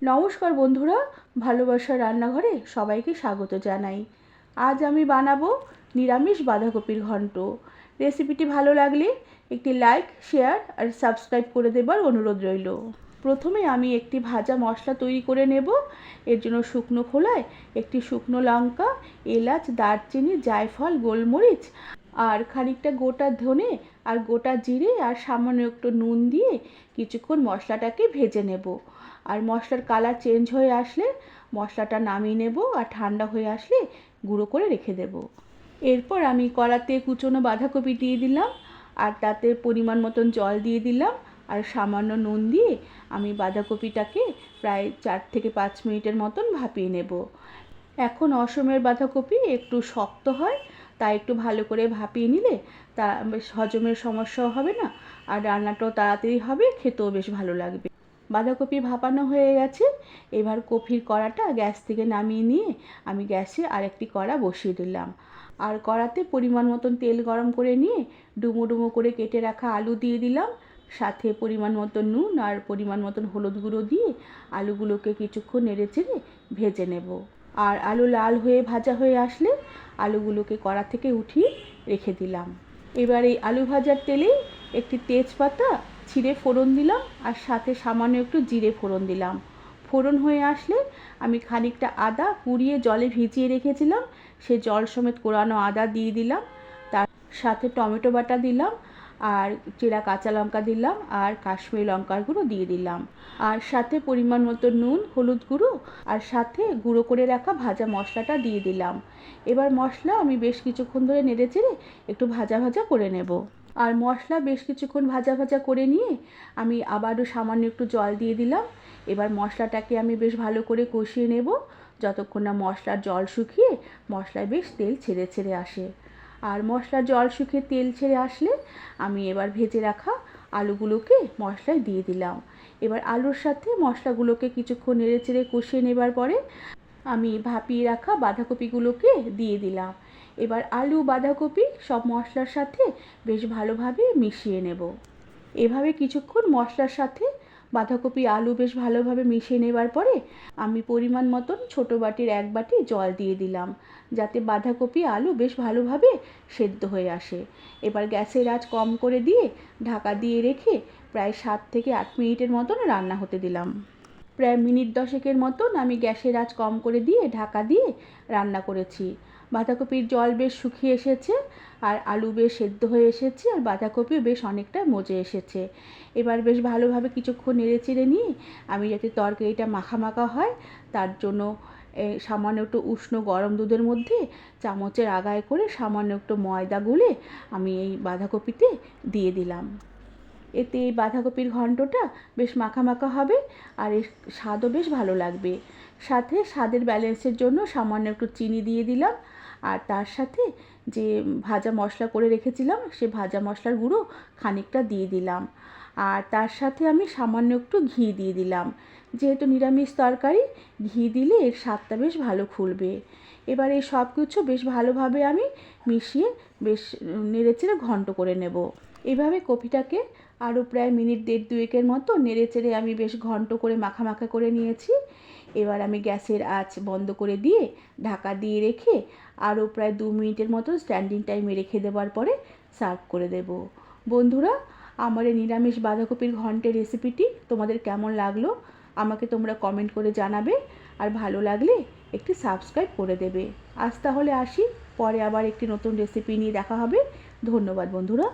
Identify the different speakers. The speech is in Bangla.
Speaker 1: নমস্কার বন্ধুরা, ভালোবাসার রান্নাঘরে সবাইকে স্বাগত জানাই। আজ আমি বানাবো নিরামিষ বাঁধাকপির ঘন্ট। রেসিপিটি ভালো লাগলে একটি লাইক, শেয়ার আর সাবস্ক্রাইব করে দেবার অনুরোধ রইল। প্রথমে আমি একটি ভাজা মশলা তৈরি করে নেব। এর জন্য শুকনো খোলায় একটি শুকনো লঙ্কা, এলাচ, দারচিনি, জায়ফল, গোলমরিচ আর খানিকটা গোটা ধনে আর গোটা জিরে আর সামান্য একটু নুন দিয়ে কিছুক্ষণ মশলাটাকে ভেজে নেব। আর মশলার কালার চেঞ্জ হয়ে আসলে মশলাটা নামিয়ে নেব আর ঠান্ডা হয়ে আসলে গুঁড়ো করে রেখে দেব। এরপর আমি কড়াতে কুচনো বাঁধাকপি দিয়ে দিলাম আর তাতে পরিমাণ মতন জল দিয়ে দিলাম আর সামান্য নুন দিয়ে আমি বাঁধাকপিটাকে প্রায় 4 থেকে 5 মিনিটের মতন ভাপিয়ে নেব। এখন অসমের বাঁধাকপি একটু শক্ত হয়, তাই একটু ভালো করে ভাপিয়ে নিলে তা বেশ হজমের সমস্যাও হবে না আর রান্নাটাও তাড়াতাড়ি হবে, খেতেও বেশ ভালো লাগবে। বাঁধাকপি ভাপানো হয়ে গেছে। এবার কপির কড়াটা গ্যাস থেকে নামিয়ে নিয়ে আমি গ্যাসে আরেকটি কড়া বসিয়ে দিলাম আর কড়াতে পরিমাণ মতন তেল গরম করে নিয়ে ডুমো ডুমো করে কেটে রাখা আলু দিয়ে দিলাম, সাথে পরিমাণ মতন নুন আর পরিমাণ মতন হলুদ গুঁড়ো দিয়ে আলুগুলোকে কিছুক্ষণ নেড়ে চেড়ে ভেজে নেব। আর আলু লাল হয়ে ভাজা হয়ে আসলে আলুগুলোকে কড়া থেকে উঠিয়ে রেখে দিলাম। এবার এই আলু ভাজার তেলেই একটি তেজপাতা ছিঁড়ে ফোড়ন দিলাম আর সাথে সামান্য একটু জিরে ফোড়ন দিলাম। ফোড়ন হয়ে আসলে আমি খানিকটা আদা কুড়িয়ে জলে ভিজিয়ে রেখেছিলাম, সে জল সমেত কোরানো আদা দিয়ে দিলাম। তার সাথে টমেটো বাটা দিলাম আর চেরা কাঁচা লঙ্কা দিলাম আর কাশ্মীরি লঙ্কার গুঁড়ো দিয়ে দিলাম আর সাথে পরিমাণ মতো নুন, হলুদ গুঁড়ো আর সাথে গুঁড়ো করে রাখা ভাজা মশলাটা দিয়ে দিলাম। এবার মশলা আমি বেশ কিছুক্ষণ ধরে নেড়ে চেড়ে একটু ভাজা ভাজা করে নেব। আর মশলা বেশ কিছুক্ষণ ভাজা ভাজা করে নিয়ে আমি আবারও সামান্য একটু জল দিয়ে দিলাম। এবার মশলাটাকে আমি বেশ ভালো করে কষিয়ে নেব যতক্ষণ না মশলার জল শুকিয়ে মশলায় বেশ তেল ছেড়ে ছেড়ে আসে। আর মশলার জল শুকিয়ে তেল ছেড়ে আসলে আমি এবার ভেজে রাখা আলুগুলোকে মশলায় দিয়ে দিলাম। এবার আলুর সাথে মশলাগুলোকে কিছুক্ষণ নেড়ে চেড়ে কষিয়ে নেবার পরে আমি ভাপিয়ে রাখা বাঁধাকপিগুলোকে দিয়ে দিলাম। এবার আলু, বাঁধাকপি সব মশলার সাথে বেশ ভালোভাবে মিশিয়ে নেব। এভাবে কিছুক্ষণ মশলার সাথে বাঁধাকপি, আলু বেশ ভালোভাবে মিশিয়ে নেবার পরে আমি পরিমাণ মতন ছোটো বাটির 1 বাটি জল দিয়ে দিলাম, যাতে বাঁধাকপি, আলু বেশ ভালোভাবে সেদ্ধ হয়ে আসে। এবার গ্যাসের আঁচ কম করে দিয়ে ঢাকা দিয়ে রেখে প্রায় 7 থেকে 8 মিনিটের মতন রান্না হতে দিলাম। প্রায় মিনিট 10 মতন আমি গ্যাসের আঁচ কম করে দিয়ে ঢাকা দিয়ে রান্না করেছি। বাঁধাকপির জল বেশ শুকিয়ে এসেছে আর আলু বেশ সেদ্ধ হয়ে এসেছে আর বাঁধাকপিও বেশ অনেকটা মজে এসেছে। এবার বেশ ভালোভাবে কিছুক্ষণ নেড়ে চেড়ে নিয়ে আমি যাতে তরকারিটা মাখা মাখা হয় তার জন্য সামান্য একটু উষ্ণ গরম দুধের মধ্যে চামচের আগায় করে সামান্য একটু ময়দা গুলে আমি এই বাঁধাকপিতে দিয়ে দিলাম। এতে এই বাঁধাকপির ঘন্টটা বেশ মাখা মাখা হবে আর এর স্বাদও বেশ ভালো লাগবে। সাথে স্বাদের ব্যালেন্সের জন্য সামান্য একটু চিনি দিয়ে দিলাম আর তার সাথে যে ভাজা মশলা করে রেখেছিলাম সে ভাজা মশলার গুঁড়ো খানিকটা দিয়ে দিলাম আর তার সাথে আমি সামান্য একটু ঘি দিয়ে দিলাম। যেহেতু নিরামিষ তরকারি, ঘি দিলে এর স্বাদটা বেশ ভালো খুলবে। এবার এই সব কিছু বেশ ভালোভাবে আমি মিশিয়ে বেশ নেড়েচেড়ে ঘন্ট করে নেব। এভাবে কপিটাকে আরও প্রায় মিনিট 1.5-2 মতো নেড়ে চেড়ে আমি বেশ ঘন্ট করে মাখা মাখা করে নিয়েছি। এবার আমি গ্যাসের আঁচ বন্ধ করে দিয়ে ঢাকা দিয়ে রেখে আরও প্রায় 2 মিনিটের মতো স্ট্যান্ডিং টাইমে রেখে দেওয়ার পরে সার্ভ করে দেব। বন্ধুরা, আমার এই নিরামিষ বাঁধাকপির ঘন্টের রেসিপিটি তোমাদের কেমন লাগলো আমাকে তোমরা কমেন্ট করে জানাবে আর ভালো লাগলে একটি সাবস্ক্রাইব করে দেবে। আজ তাহলে আসি, পরে আবার একটি নতুন রেসিপি নিয়ে দেখা হবে। ধন্যবাদ বন্ধুরা।